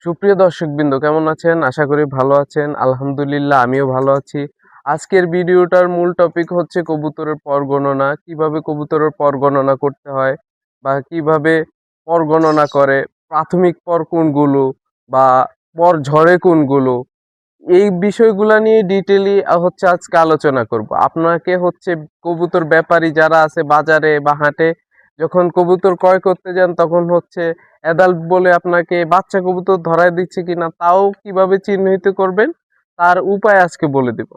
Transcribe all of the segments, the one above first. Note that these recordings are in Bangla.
সুপ্রিয় দর্শকবৃন্দ, কেমন আছেন? আশা করি ভালো আছেন। আলহামদুলিল্লাহ, আমিও ভালো আছি। আজকের ভিডিওটার মূল টপিক হচ্ছে কবুতরের পর গণনা। কিভাবে কবুতরের পর গণনা করতে হয় বা কিভাবে পর গণনা করে, প্রাথমিক পর কোনগুলো বা পর ঝরে কোনগুলো, এই বিষয়গুলা নিয়ে ডিটেইলি হচ্ছে আজকে আলোচনা করব। আপনাকে হচ্ছে কবুতর ব্যাপারী যারা আছে বাজারে বা হাটে, যখন কবুতর ক্রয় করতে যান তখন হচ্ছে অ্যাডাল্ট বলে আপনাকে বাচ্চা কবুতর ধরায় দিচ্ছে কিনা তাও কিভাবে চিহ্নিত করবেন তার উপায় আজকে বলে দিব।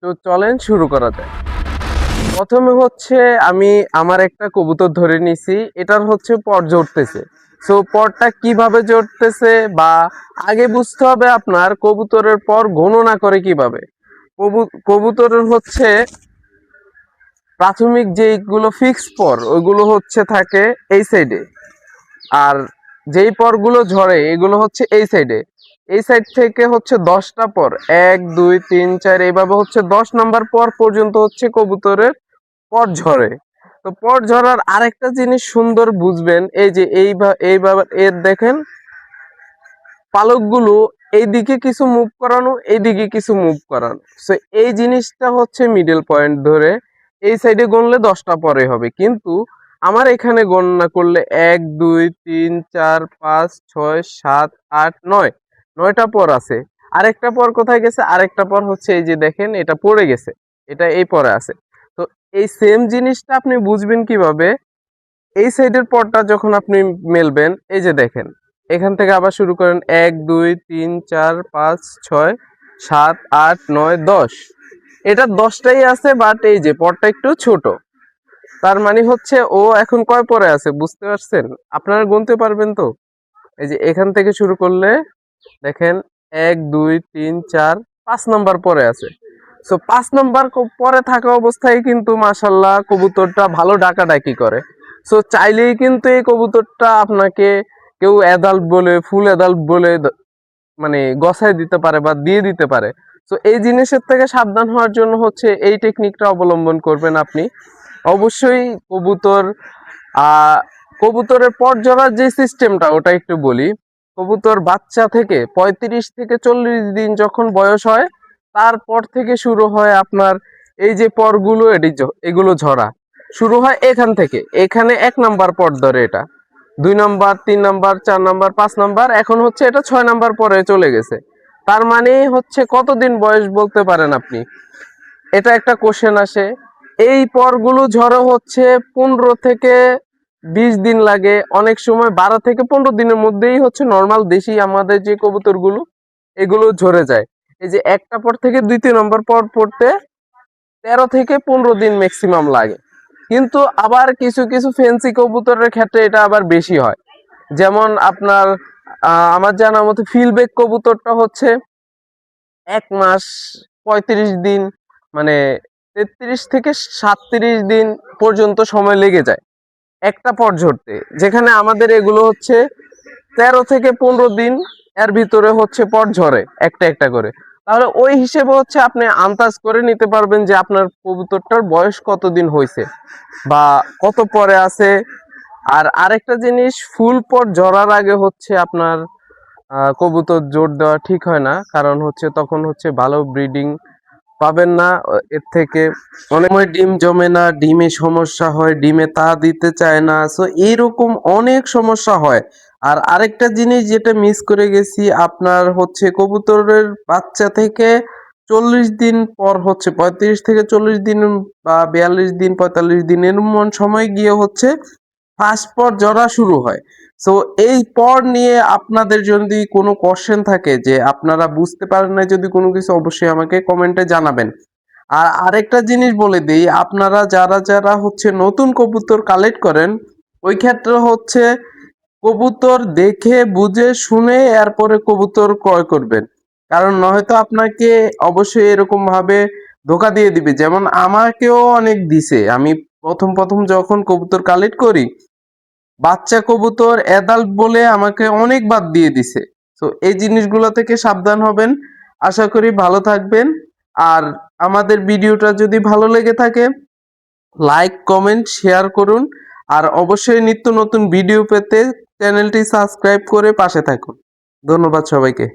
তো চলেন শুরু করা যায়। প্রথমে হচ্ছে আমি আমার একটা কবুতর ধরে নিছি, এটার হচ্ছে পর জড়তেছে। সো পরটা কিভাবে জড়তেছে বা আগে বুঝতে হবে আপনার কবুতরের পর গণনা করে কিভাবে। কবুতরের হচ্ছে প্রাথমিক যেইগুলো ফিক্স পর ওইগুলো হচ্ছে থাকে এই সাইডে, আর যেই পরগুলো ঝরে এগুলো হচ্ছে এই সাইডে। এই সাইড থেকে হচ্ছে 10টা পর, 1 2 3 4, এইভাবে হচ্ছে 10 নম্বর পর পর্যন্ত হচ্ছে কবুতরের পর ঝরে। তো পর ঝরার আরেকটা জিনিস সুন্দর বুঝবেন, এই যে এইভাবে এর দেখেন পালকগুলো এইদিকে কিছু মুভ করানো, এইদিকে কিছু মুভ করানো। সো এই জিনিসটা হচ্ছে মিডল পয়েন্ট ধরে এই সাইডে গণলে 10টা পরে হবে, কিন্তু আমার এখানে গণনা করলে 1 2 3 4 5 6 7 8 9, 9টা পর আছে। আরেকটা পর কোথায় গেছে? আরেকটা পর হচ্ছে এই যে দেখেন এটা পড়ে গেছে, এটা এই পরে আছে। তো এই সেম জিনিসটা আপনি বুঝবেন কিভাবে? এই সাইডের পরটা যখন আপনি মেলবেন, এই যে দেখেন এখান থেকে আবার শুরু করেন 1 2 3 4 5 6 7 8 9 10, এটা 10টাই আছে, বাট এই যে পরটা একটু ছোট। তার মানে হচ্ছে ও এখন কয় পরে আছে বুঝতে পারছেন? আপনারা গুনতে পারবেন তো? এই যে এখান থেকে শুরু করলে দেখেন 1 2 3 4 5 নাম্বার পরে আছে। সো 5 নাম্বার পরে থাকা অবস্থায় কিন্তু মাশাল্লাহ কবুতরটা ভালো ডাকাডাকি করে। সো চাইলেই কিন্তু এই কবুতরটা আপনাকে কেউ অ্যাডাল্ট বলে, ফুল অ্যাডাল্ট বলে মানে গছায় দিতে পারে বা দিয়ে দিতে পারে। সো এই জিনিসের থেকে সাবধান হওয়ার জন্য হচ্ছে এই টেকনিকটা অবলম্বন করবেন আপনি। অবশ্যই আহ কবুতরের পর জড়ার যে সিস্টেমটা ওটা একটু বলি। কবুতর বাচ্চা থেকে 35 থেকে 40 দিন যখন বয়স হয়, তারপর থেকে শুরু হয় আপনার এই যে পরগুলো, এগুলো ঝরা শুরু হয় এখান থেকে। এখানে 1 নাম্বার পর ধরে, এটা 2 নাম্বার, 3 নাম্বার, 4 নাম্বার, 5 নাম্বার, এখন হচ্ছে এটা 6 নাম্বার পরে চলে গেছে। তার মানে হচ্ছে কতদিন বয়স বলতে পারেন আপনি? এটা একটা কোশ্চেন আসে। এই পরগুলো ঝড়ো হচ্ছে 15 থেকে 20 দিন লাগে, অনেক সময় 12 থেকে 15 দিনের মধ্যেই হচ্ছে নর্মাল দেশি আমাদের যে কবুতরগুলো এগুলো ঝরে যায়। এই যে একটা পর থেকে 2 3 নম্বর পর পড়তে 13 থেকে 15 দিন ম্যাক্সিমাম লাগে। কিন্তু আবার কিছু কিছু ফেন্সি কবুতরের ক্ষেত্রে এটা আবার বেশি হয়। যেমন আপনার আমার জানার মতো ফিলবেক কবুতরটা হচ্ছে 1 মাস 35 দিন, মানে 33 থেকে 37 দিন পর্যন্ত সময় লেগে যায় একটা পর ঝরতে, যেখানে আমাদের এগুলো হচ্ছে 13 থেকে 15 দিন এর ভিতরে হচ্ছে পর ঝরে একটা একটা করে। তাহলে ওই হিসেবে হচ্ছে আপনি আন্দাজ করে নিতে পারবেন যে আপনার কবুতরটার বয়স কতদিন হয়েছে বা কত পরে আছে। আর আরেকটা জিনিস, ফুল পর ঝরার আগে হচ্ছে আপনার কবুতর জোর দেওয়া ঠিক হয় না, কারণ হচ্ছে তখন হচ্ছে ভালো ব্রিডিং পাবেন না। এর থেকে অনেক সময় ডিম জমে না, ডিমে সমস্যা হয়, ডিমে তা দিতে চায় না, সো এইরকম অনেক সমস্যা হয়। আর আরেকটা জিনিস যেটা মিস করে গেছি, আপনার হচ্ছে কবুতরের বাচ্চা থেকে 40 দিন পর হচ্ছে 35 থেকে 40 দিন বা 42 দিন 45 দিন এমন সময় গিয়ে হচ্ছে ফার্স্ট পর ঝরা শুরু হয়। সো এই পর নিয়ে আপনাদের যদি কোনো কোশ্চেন থাকে, যে আপনারা বুঝতে পারেন না যদি কোনো কিছু, অবশ্যই আমাকে কমেন্টে জানাবেন। আর আরেকটা জিনিস বলে দিই, আপনারা যারা যারা হচ্ছে নতুন কবুতর কালেক্ট করেন, ওই ক্ষেত্রে হচ্ছে কবুতর দেখে বুঝে শুনে এরপরে কবুতর ক্রয় করবেন। কারণ নয়তো আপনাকে অবশ্যই এরকম ভাবে ধোকা দিয়ে দিবে, যেমন আমাকেও অনেক দিছে। আমি প্রথম প্রথম যখন কবুতর কালেক্ট করি, বাচ্চা কবুতর অ্যাডাল্ট বলে আমাকে অনেক বাদ দিয়ে দিছে। তো এই জিনিসগুলো থেকে সাবধান হবেন। আশা করি ভালো থাকবেন। আর আমাদের ভিডিওটা যদি ভালো লেগে থাকে, লাইক কমেন্ট শেয়ার করুন। আর অবশ্যই নিত্য নতুন ভিডিও পেতে চ্যানেলটি সাবস্ক্রাইব করে পাশে থাকুন। ধন্যবাদ সবাইকে।